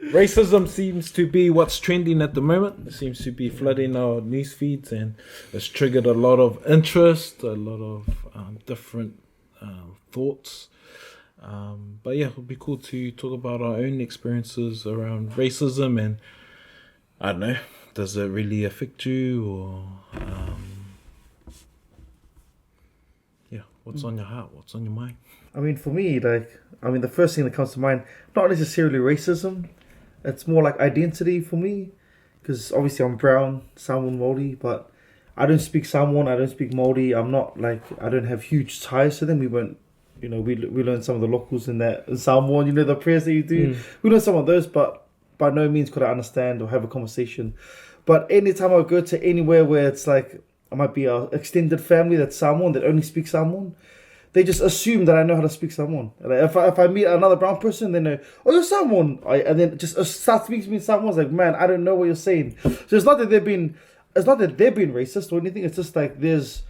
Racism seems to be what's trending at the moment. It seems to be flooding our news feeds, and it's triggered a lot of interest, a lot of different thoughts. But yeah, it would be cool to talk about our own experiences around racism, and I don't know, does it really affect you, or what's on your heart, what's on your mind? I mean, for me, the first thing that comes to mind, not necessarily racism, it's more like identity for me, because obviously I'm brown, Samoan, Māori, but I don't speak Samoan, I don't speak Māori. I'm not I don't have huge ties to them. We weren't, we learned some of the locals in Samoan, the prayers that you do. We learned some of those, but by no means could I understand or have a conversation. But anytime I go to anywhere where it's like, I might be an extended family that's Samoan, that only speaks Samoan, they just assume that I know how to speak Samoan. Like if I meet another brown person, they know, oh, you're Samoan. And then just start speaking to me in Samoan. It's like, man, I don't know what you're saying. So it's not that they're being racist or anything. It's just like there's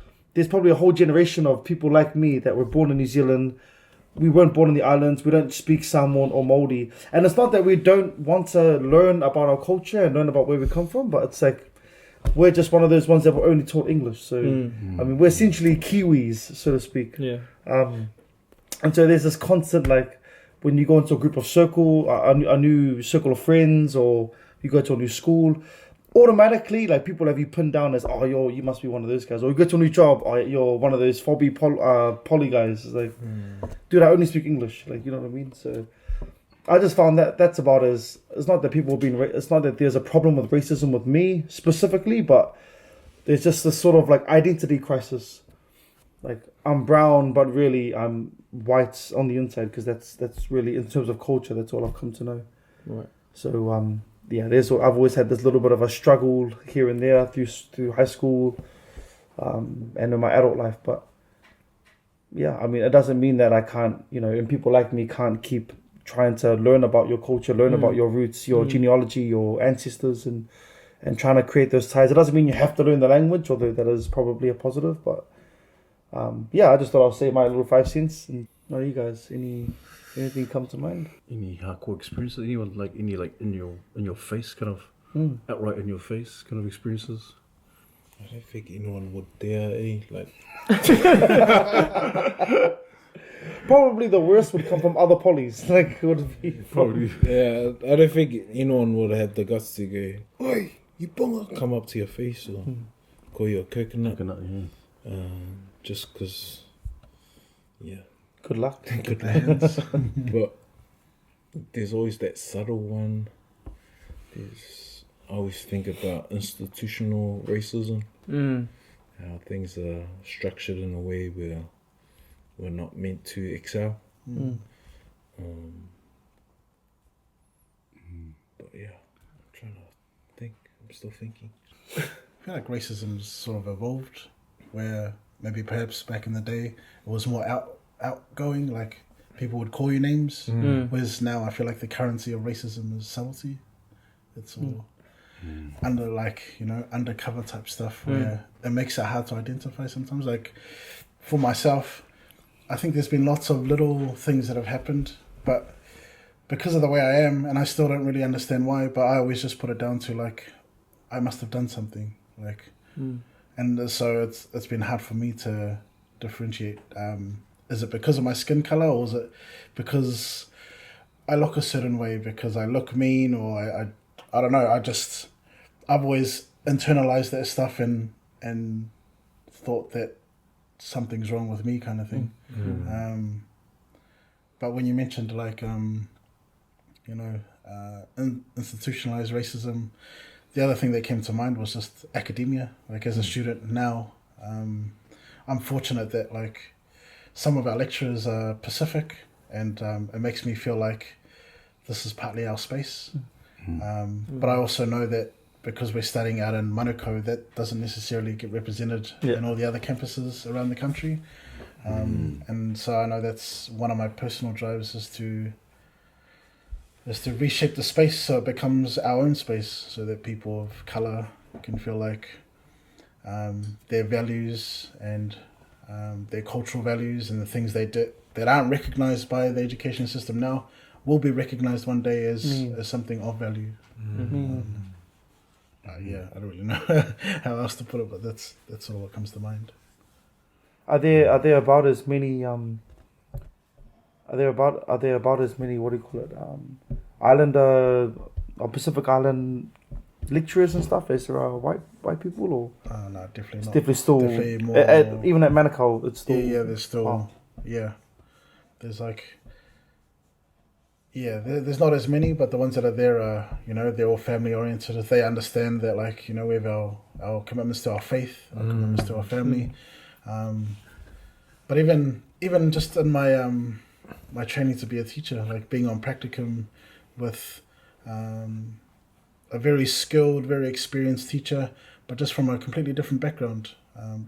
probably a whole generation of people like me that were born in New Zealand. We weren't born in the islands. We don't speak Samoan or Māori. And it's not that we don't want to learn about our culture and learn about where we come from, but it's like, we're just one of those ones that were only taught English. So, I mean, we're essentially Kiwis, so to speak. Yeah. And so there's this constant, like, when you go into a group of a new circle of friends, or you go to a new school, automatically, like, people have you pinned down as, oh, you must be one of those guys. Or you go to a new job, oh, you're one of those poly guys. It's like, dude, I only speak English. Like, you know what I mean? So I just found that's about it's not that people it's not that there's a problem with racism with me specifically, but there's just this sort of like identity crisis. Like, I'm brown, but really I'm white on the inside, because that's really, in terms of culture, that's all I've come to know. Right. So I've always had this little bit of a struggle here and there through high school, and in my adult life. But yeah, I mean, it doesn't mean that I can't, and people like me can't keep trying to learn about your culture, learn about your roots, your genealogy, your ancestors, and trying to create those ties. It doesn't mean you have to learn the language, although that is probably a positive. But I just thought I'll say my little 5 cents. And you guys, anything come to mind? Any hardcore experiences? Anyone in your face, kind of outright in your face kind of experiences? I don't think anyone would dare, like. Probably the worst would come from other polys. Like, it would be Probably. Yeah, I don't think anyone would have the guts to go, oi, you bonga, come up to your face or call you a coconut. Just because, yeah. Good luck. Good hands. But there's always that subtle one. I always think about institutional racism. How things are structured in a way where we're not meant to excel. But yeah, I'm trying to think. I'm still thinking. I feel like racism's sort of evolved, where maybe perhaps back in the day it was more outgoing, like people would call you names, whereas now I feel like the currency of racism is subtlety. It's all undercover type stuff, where it makes it hard to identify sometimes. Like, for myself, I think there's been lots of little things that have happened, but because of the way I am, and I still don't really understand why, but I always just put it down to, like, I must have done something, like, and so it's been hard for me to differentiate. Is it because of my skin color, or is it because I look a certain way, because I look mean, or I don't know. I've always internalized that stuff and thought that something's wrong with me, kind of thing. But when you mentioned, like, institutionalized racism, the other thing that came to mind was just academia. Like, as a student now, I'm fortunate that, like, some of our lecturers are Pacific, and it makes me feel like this is partly our space. But I also know that because we're studying out in Manukau, that doesn't necessarily get represented in all the other campuses around the country. And so I know that's one of my personal drives, is to reshape the space so it becomes our own space, so that people of colour can feel like their values and their cultural values and the things they did that aren't recognised by the education system now will be recognized one day as something of value. Yeah, I don't really know how else to put it, but that's all what comes to mind. Are there about as many what do you call it, Islander or Pacific Island lecturers and stuff as there are white people, or No, definitely it's not. definitely still Definitely more, even at Manukau it's still there's still there's like there's not as many, but the ones that are there are, they're all family oriented. If they understand that, like, we have our commitments to our faith, our commitments to our family. But even just in my my training to be a teacher, like being on practicum with a very skilled, very experienced teacher, but just from a completely different background,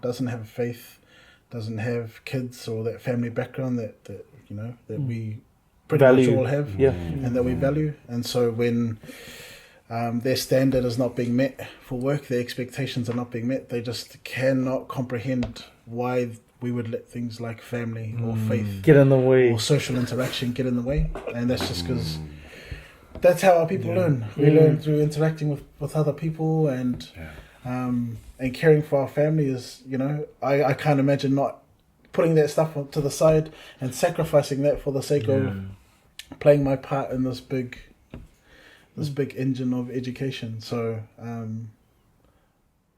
doesn't have faith, doesn't have kids or that family background that we pretty value. much all have, and that we value. And so when their standard is not being met for work, their expectations are not being met, they just cannot comprehend why we would let things like family or faith get in the way, or social interaction get in the way. And that's just because that's how our people learn. We learn through interacting with other people, and caring for our family is, I can't imagine not putting that stuff to the side and sacrificing that for the sake of playing my part in this big engine of education. So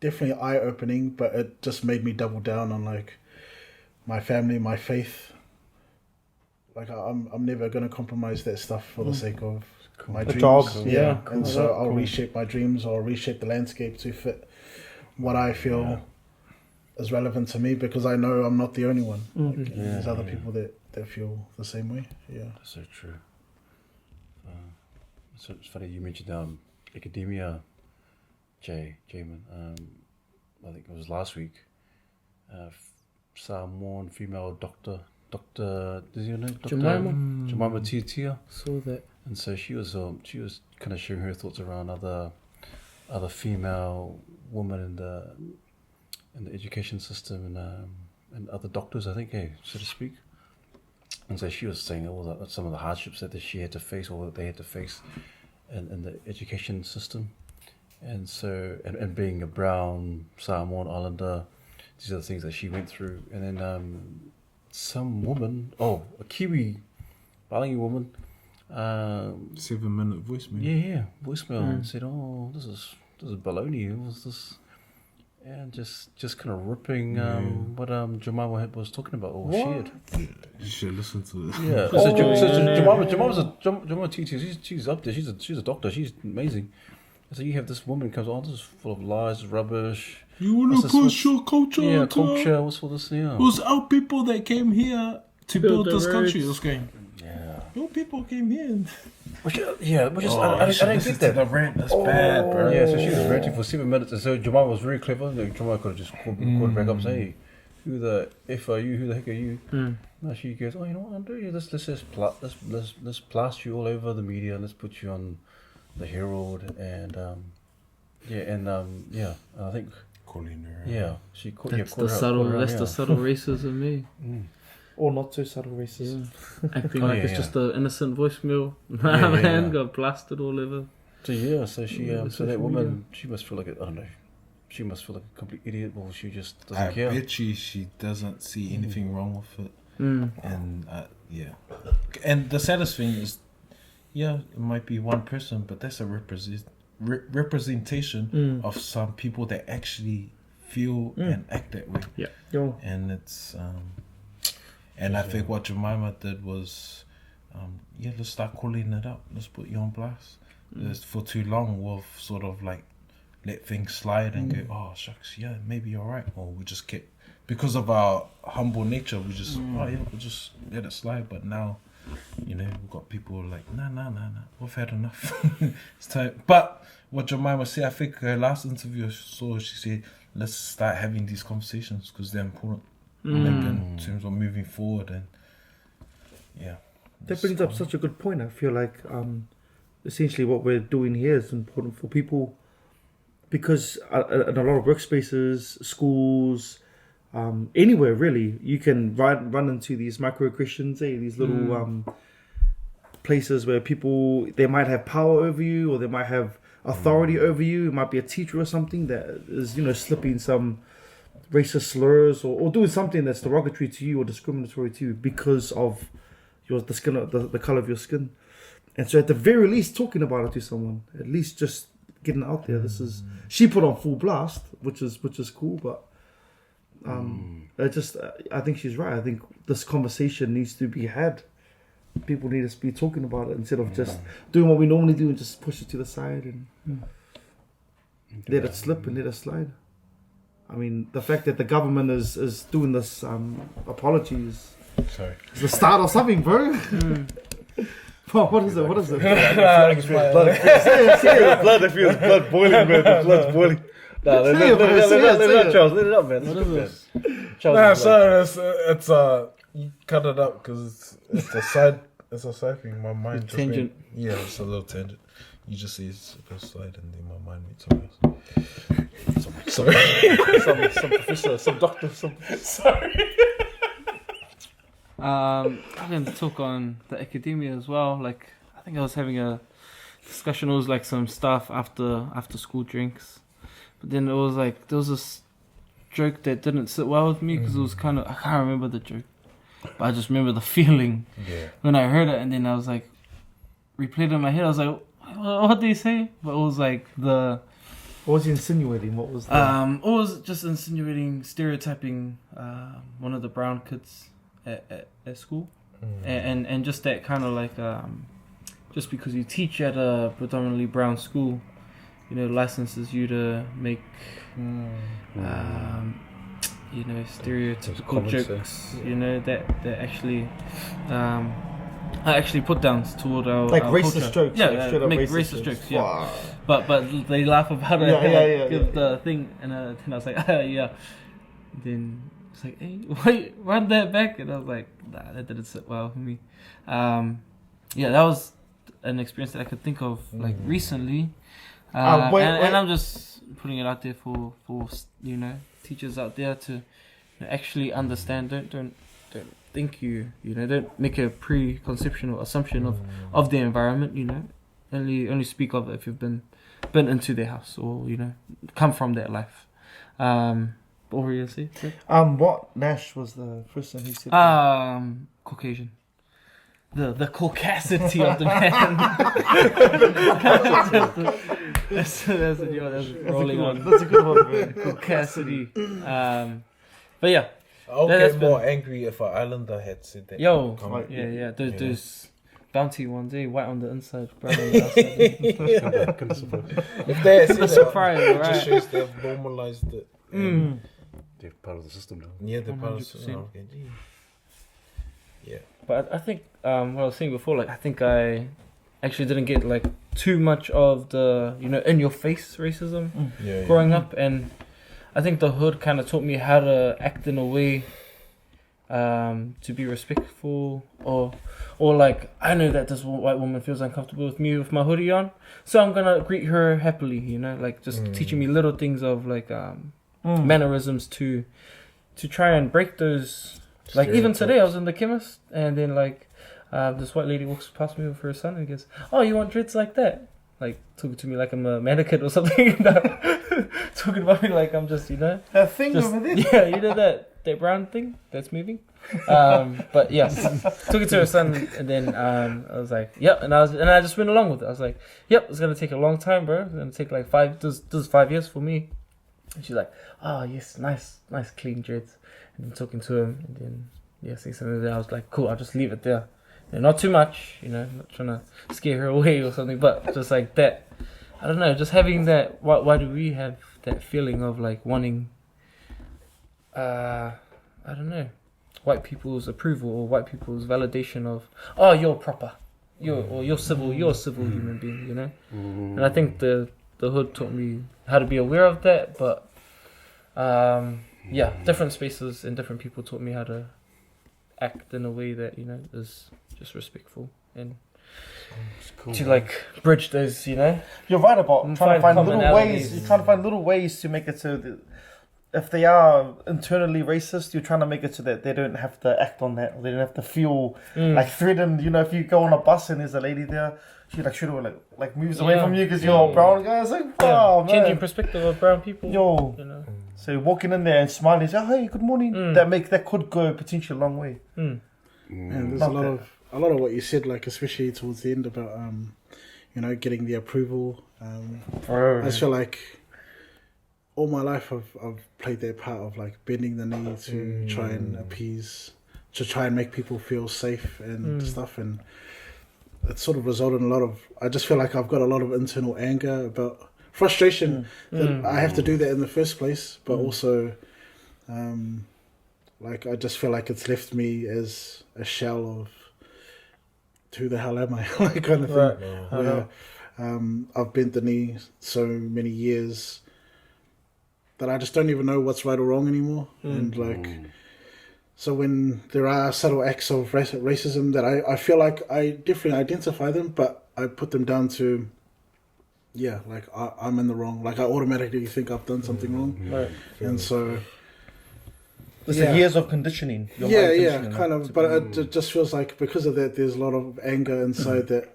definitely eye-opening, but it just made me double down on like my family, my faith. Like I'm never going to compromise that stuff for the sake of my dreams. Job, And so I'll reshape my dreams, or reshape the landscape to fit what I feel is relevant to me, because I know I'm not the only one. Like, there's other people that feel the same way. Yeah, that's so true. So it's funny you mentioned academia, Jamin. I think it was last week. Samoan female doctor, does your name? Jemima Tiatia. Saw that. And so she was kind of sharing her thoughts around other female women in the education system and other doctors, I think, so to speak. And so she was saying some of the hardships that she had to face, or that they had to face in the education system. And so, and being a brown Samoan Islander, these are the things that she went through. And then some woman, a Kiwi Balingi woman, 7-minute voicemail. Yeah, voicemail, and said, this is baloney. What's this? And just kind of ripping what Jemima was talking about, or shared. You should listen to it. Yeah. So Jemima Titi, she's up there. She's a doctor. She's amazing. And so you have this woman who comes, this is full of lies, rubbish. You want to push your culture? Yeah, culture. What's all this? Yeah. It was our people that came here to build this country. Yeah. Your people came here. Which is I don't get that. The rant is bad, bro. Yeah, so she was ranting for 7 minutes, and so Jemima was very clever. Jemima could have just called it back up and say, hey, who the F are you? Who the heck are you? No, she goes, you know what I'll do? Let's blast you all over the media. Let's put you on the Herald, and I think calling her. Yeah, she called. That's the subtle racism, me. Or not so subtle racism. Acting like it's just an innocent voicemail. Man got blasted all over. So she, so that woman, she must feel like I don't know. She must feel like a complete idiot, or she just doesn't care. I bet she doesn't see anything wrong with it. And and the saddest thing is, it might be one person, but that's a representation of some people that actually feel and act that way. Yeah. And it's and I think what Jemima did was, let's start calling it up. Let's put you on blast. For too long, we've sort of like let things slide and go, oh shucks, maybe you're right, or we just kept, because of our humble nature, we just we'll just let it slide. But now, we've got people like, nah, we've had enough. It's time. But what Jemima said, I think her last interview, she said, let's start having these conversations because they're important. Like in terms of moving forward, and that brings up such a good point. I feel like essentially what we're doing here is important for people, because in a lot of workspaces, schools, anywhere really, you can run into these microaggressions, these little places where people, they might have power over you, or they might have authority over you. It might be a teacher or something that is, slipping some racist slurs, or doing something that's derogatory to you or discriminatory to you because of the color of your skin. And so at the very least, talking about it to someone, at least just getting it out there. She put on full blast, which is cool, but I think she's right. I think this conversation needs to be had. People need to be talking about it instead of just doing what we normally do and just push it to the side and let it slip and let it slide. I mean, the fact that the government is doing this apology is the start of something, bro. Oh, what is it? Blood. Blood. Feels blood boiling, man. The blood's boiling. Let it Charles. Let it up, man. What is this? Nah, so it's you cut it up because it's a side. It's a side thing. My mind just tangent. It's a little tangent. You just see it's a slide, and then my mind meets something else. Sorry. some professor, some doctor, Sorry. I'm going to talk on the academia as well. Like, I think I was having a discussion. It was like some stuff after school drinks, but then it was like there was this joke that didn't sit well with me because it was kind of, I can't remember the joke, but I just remember the feeling when I heard it, and then I was like replayed in my head. I was like, what did he say? But it was like what was he insinuating? What was it was just insinuating, stereotyping one of the brown kids at school, and just that kind of like just because you teach at a predominantly brown school, licenses you to make stereotypical jokes, that actually I actually put down toward our like our racist culture. jokes, make racist jokes. Yeah, but they laugh about it. Give the thing, and then I was like, yeah. Then it's like, hey, wait, run that back, and I was like, nah, that didn't sit well for me. That was an experience that I could think of like recently, and I'm just putting it out there for teachers out there to actually understand. Don't think don't make a preconception or assumption of the environment. Only speak of it if you've been into their house or come from that life. What were you gonna say? What Nash was the first one he said? Caucasian. The caucasity of the man. that's rolling on. That's a good one, man. Caucasity. But yeah. I'll get more angry if an islander had said that. Yo, those bounty ones, white on the inside, brown on the outside. If they had said that, surprise, it right? just shows they've normalized it. They're part of the system now. Yeah, they're part of the system. Yeah. But I think what I was saying before, like I think I actually didn't get like too much of the in your face racism growing up, and I think the hood kind of taught me how to act in a way to be respectful, or like I know that this white woman feels uncomfortable with me with my hoodie on, so I'm gonna greet her happily, like just teaching me little things of like mannerisms to try and break those. Like even today I was in the chemist, and then like this white lady walks past me with her son and goes, "Oh, you want dreads like that?" Like talking to me like I'm a mannequin or something. Talking about me like I'm just a thing just, over there. Yeah, that brown thing that's moving. But yeah, took it to her son, and then I was like, "Yep," and I just went along with it. I was like, "Yep, it's gonna take a long time, bro. It's gonna take like 5. This is 5 years for me." And she's like, "Oh yes, nice clean dreads." And then talking to him, and then saying something there. I was like, "Cool, I'll just leave it there. Not too much, not trying to scare her away or something, but just like that. I don't know, just having that. Why do we have that feeling of like wanting, I don't know, white people's approval or white people's validation of, oh, you're proper, you're civil, you're a civil human being, And I think the hood taught me how to be aware of that, but different spaces and different people taught me how to act in a way that is just respectful and cool, to like bridge those. You're right about trying to find little ways. commonalities. You're trying to find little ways to make it so that if they are internally racist, you're trying to make it so that they don't have to act on that, or they don't have to feel like threatened. You know, if you go on a bus and there's a lady there, she like should have like moves away from you because you're a brown guy. It's like, wow, man. Changing perspective of brown people. Yo, You know. so walking in there and smiling, say, "Hey, good morning." That could go potentially a long way. And there's Love a lot of what you said, like especially towards the end about you know, getting the approval. I just feel like all my life I've played that part of like bending the knee to try and appease, to try and make people feel safe and stuff, and it's sort of resulted in a lot of. I just feel like I've got a lot of internal anger about frustration that I have to do that in the first place, but also, like I just feel like it's left me as a shell of who the hell am I, like kind of thing. Right. Where I've bent the knee so many years that I just don't even know what's right or wrong anymore, and like. So when there are subtle acts of racism that I feel like I definitely identify them, but I put them down to, like I'm in the wrong. Like I automatically think I've done something wrong. Right. And so... It's the years of conditioning. Your mind Yeah, conditioning kind them of. to But it just feels like because of that, there's a lot of anger inside that...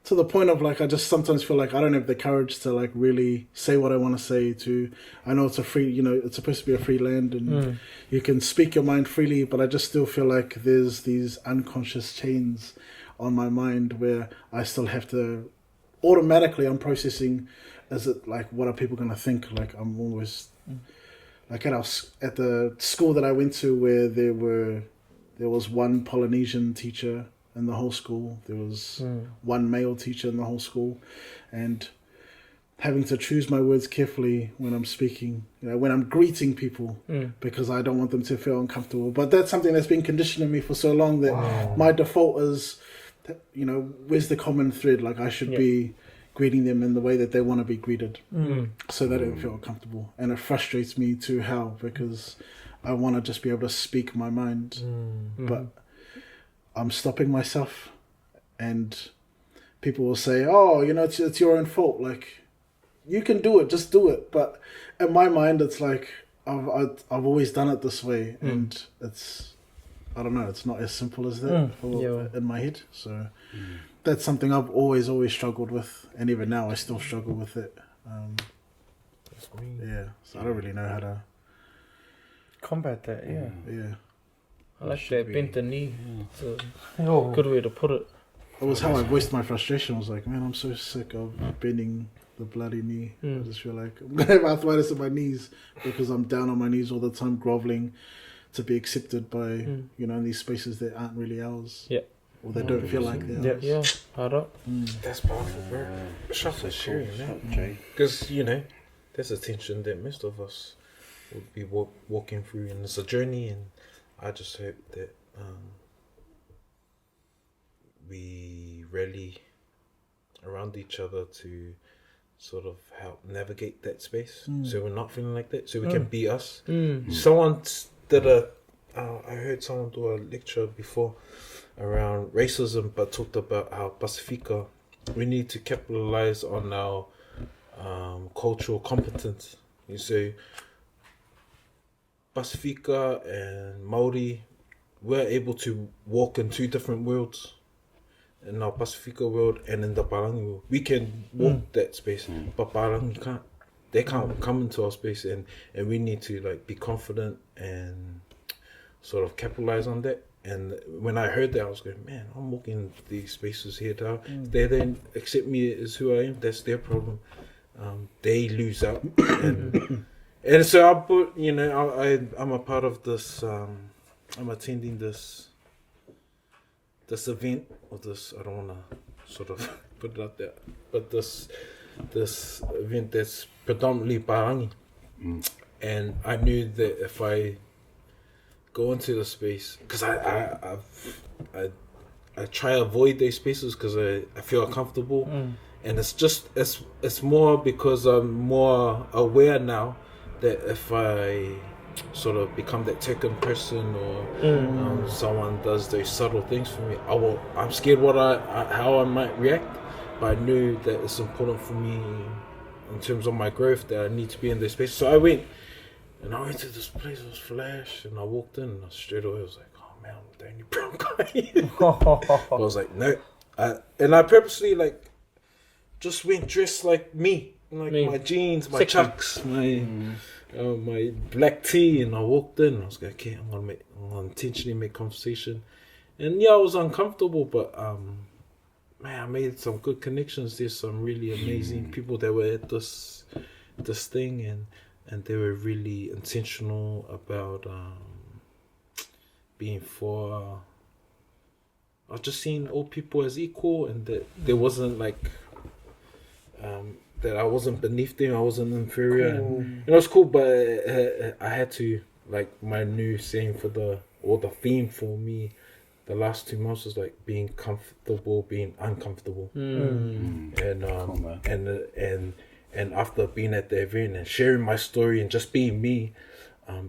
to the point of like I just sometimes feel like I don't have the courage to like really say what I want to say. I know it's a free, it's supposed to be a free land and you can speak your mind freely, but I just still feel like there's these unconscious chains on my mind where I still have to automatically. I'm processing. Is it like what are people gonna think? Like I'm always like at the school that I went to where there was one Polynesian teacher in the whole school. There was one male teacher in the whole school, and having to choose my words carefully when I'm speaking, when I'm greeting people, because I don't want them to feel uncomfortable. But that's something that's been conditioned in me for so long that my default is, where's the common thread? Like I should be greeting them in the way that they want to be greeted, so that it feel comfortable. And it frustrates me to hell because I want to just be able to speak my mind, but I'm stopping myself, and people will say, "Oh, it's your own fault. Like, you can do it, just do it." But in my mind, it's like I've always done it this way, and I don't know. It's not as simple as that in my head. So that's something I've always struggled with, and even now I still struggle with it. So I don't really know how to combat that. Yeah. I like that bent the knee. It's a good way to put it. It was how I voiced my frustration. I was like, man, I'm so sick of bending the bloody knee. I just feel like I'm going to have arthritis in my knees because I'm down on my knees all the time, groveling to be accepted by, in these spaces that aren't really ours. Yeah. Or they don't feel like they're ours. Yeah, hard up. That's powerful, bro. Shout for sharing that. Because, there's a tension that most of us would be walking through, and it's a journey, and I just hope that we rally around each other to sort of help navigate that space, so we're not feeling like that, so we can be us. Someone did I heard someone do a lecture before around racism, but talked about how Pacifica, we need to capitalize on our cultural competence. You say Pacifica and Maori, we're able to walk in two different worlds, in our Pacifica world and in the Parangi world. We can walk that space, but Parangi can't. They can't come into our space, and we need to like be confident and sort of capitalize on that. And when I heard that, I was going, man, I'm walking these spaces here now. They don't accept me as who I am. That's their problem. They lose out, and so I put, I'm a part of this. I'm attending this event, or this. I don't want to sort of put it out there, but this event that's predominantly Parangi, and I knew that if I go into the space, because I try to avoid those spaces because I feel uncomfortable, and it's more because I'm more aware now that if I sort of become that taken person, or someone does those subtle things for me, I'm scared how I might react. But I knew that it's important for me in terms of my growth that I need to be in this space. So I went, And I went to this place, it was Flash, and I walked in, and straight away I was like, oh man, I'm the only brown guy. I was like, no. And I purposely, like, just went dressed like me. Like my jeans, my chucks, my black tee, and I walked in, and I was like, okay, I'm gonna intentionally make conversation. And yeah, I was uncomfortable, but man, I made some good connections. There's some really amazing people that were at this thing, and they were really intentional about being for. I was just seeing all people as equal, and that there wasn't like that I wasn't beneath them, I wasn't inferior. Cool. And it was cool, but I had to, like, my new saying for the theme for me the last 2 months was like being comfortable, being uncomfortable. And Cool, and after being at the event and sharing my story and just being me,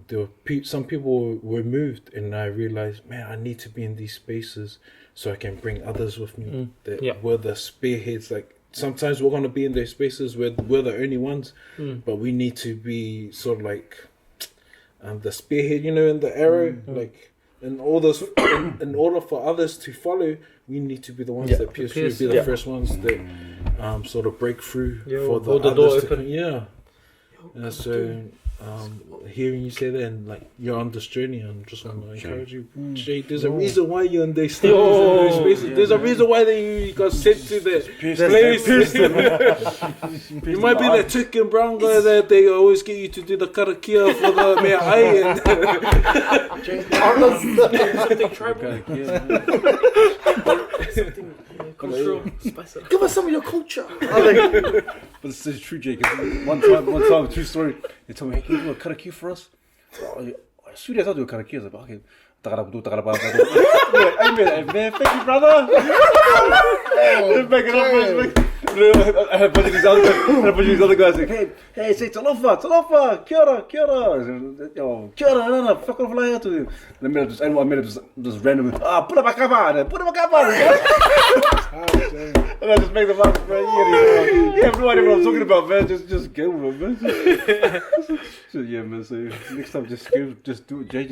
there were some people were moved, and I realized, man, I need to be in these spaces so I can bring others with me that were the spearheads. Like, sometimes we're going to be in those spaces where we're the only ones, but we need to be sort of like the spearhead, in the arrow. Like, in order for others to follow, we need to be the ones that pierce through, be the first ones that sort of break through for the others to come. And so hearing you say that, and like you're on this journey, and just want to encourage you, Jay. There's a reason why you're in these spaces. There's a reason why you got sent to that place. You might be that thick and brown guy that they always get you to do the karakia for the mea ai Something tribal. Something cultural. Spice it up. Give us some of your culture. But this is true, Jake. One time, true story. They told me, hey, can you do a karakia for us? Sweet as I'll do a karakia. I was like, okay. Man, thank you, brother. Back it up, I had a bunch of these other guys like, hey, say talofa, kia ora. Yo, kia ora, no, fuck off like that. And I made up this random, put up a kapa. And I just make them up, man. You have no idea what I'm talking about, man. Just go with it, man. So yeah, man. So next time, just do it, Jay.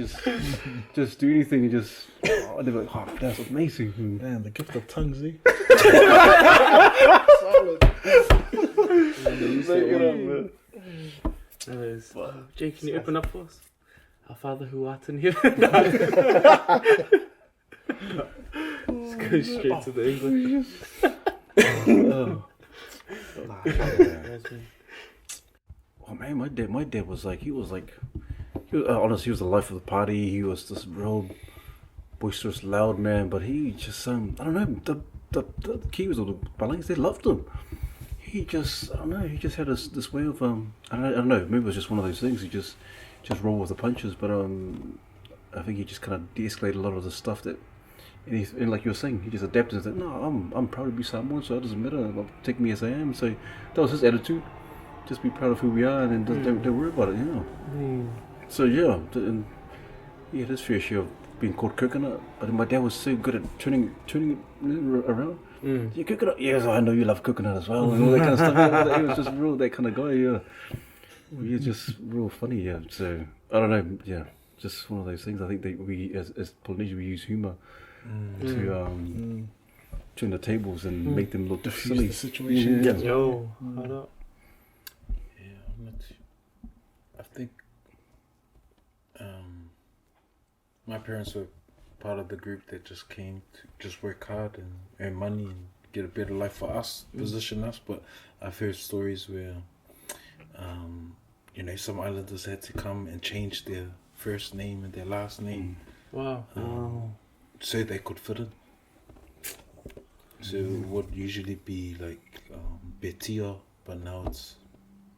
Just do anything and just. And they're like, oh, that's amazing. Man, the gift of tongues, eh? Jay, can you open up for us? Our Father who art in heaven. Let's go straight to the English. Oh man, my dad was like, honestly, he was the life of the party. He was this real boisterous, loud man, but he just, I don't know, the Kiwis or the Balangs, they loved him. He just, I don't know, he just had this way of, I don't know, maybe it was just one of those things. He just rolled with the punches, but I think he just kind of de-escalated a lot of the stuff that. And like you were saying, he just adapted and said, no, I'm proud to be Samoan, so it doesn't matter, take me as I am. So that was his attitude. Just be proud of who we are, and then don't worry about it, So yeah, and he had his fair share of being called coconut, but my dad was so good at turning it around. Yeah, coconut, yes, I know you love coconut as well, and all that kind of stuff. He was just real that kind of guy, He's just real funny, So I don't know, just one of those things. I think that we, as Polynesians, we use humour to turn the tables and make them look silly. The situation. Yo, hold up. I think my parents were part of the group that just came to just work hard and earn money and get a better life for us, position us. But I've heard stories where, some islanders had to come and change their first name and their last name. Wow. So they could fit in. So it would usually be like Betia, but now it's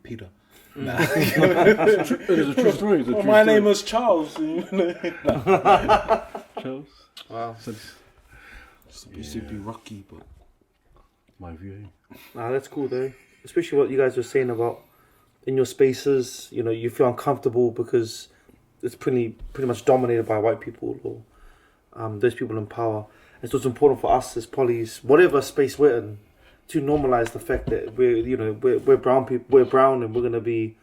Peter. It is a true story. My name is Charles. Charles. Wow. Used to be Rocky, but my view. That's cool though. Especially what you guys were saying about in your spaces, you feel uncomfortable because it's pretty much dominated by white people or those people in power. And so it's important for us as polys, whatever space we're in, to normalize the fact that we're brown people, we're brown, and we're gonna be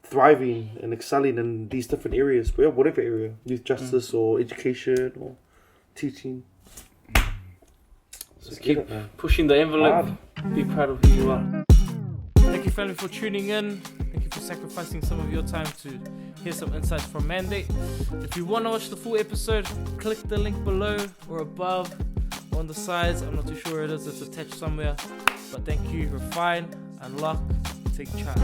thriving and excelling in these different areas, whatever area, youth justice or education or teaching. Just keep pushing the envelope. Be proud of who you are. Thank you, family, for tuning in. Thank you for sacrificing some of your time to hear some insights from Mandate. If you want to watch the full episode, click the link below or above or on the sides. I'm not too sure where it is. It's attached somewhere. But thank you. Refine, unlock, take charge.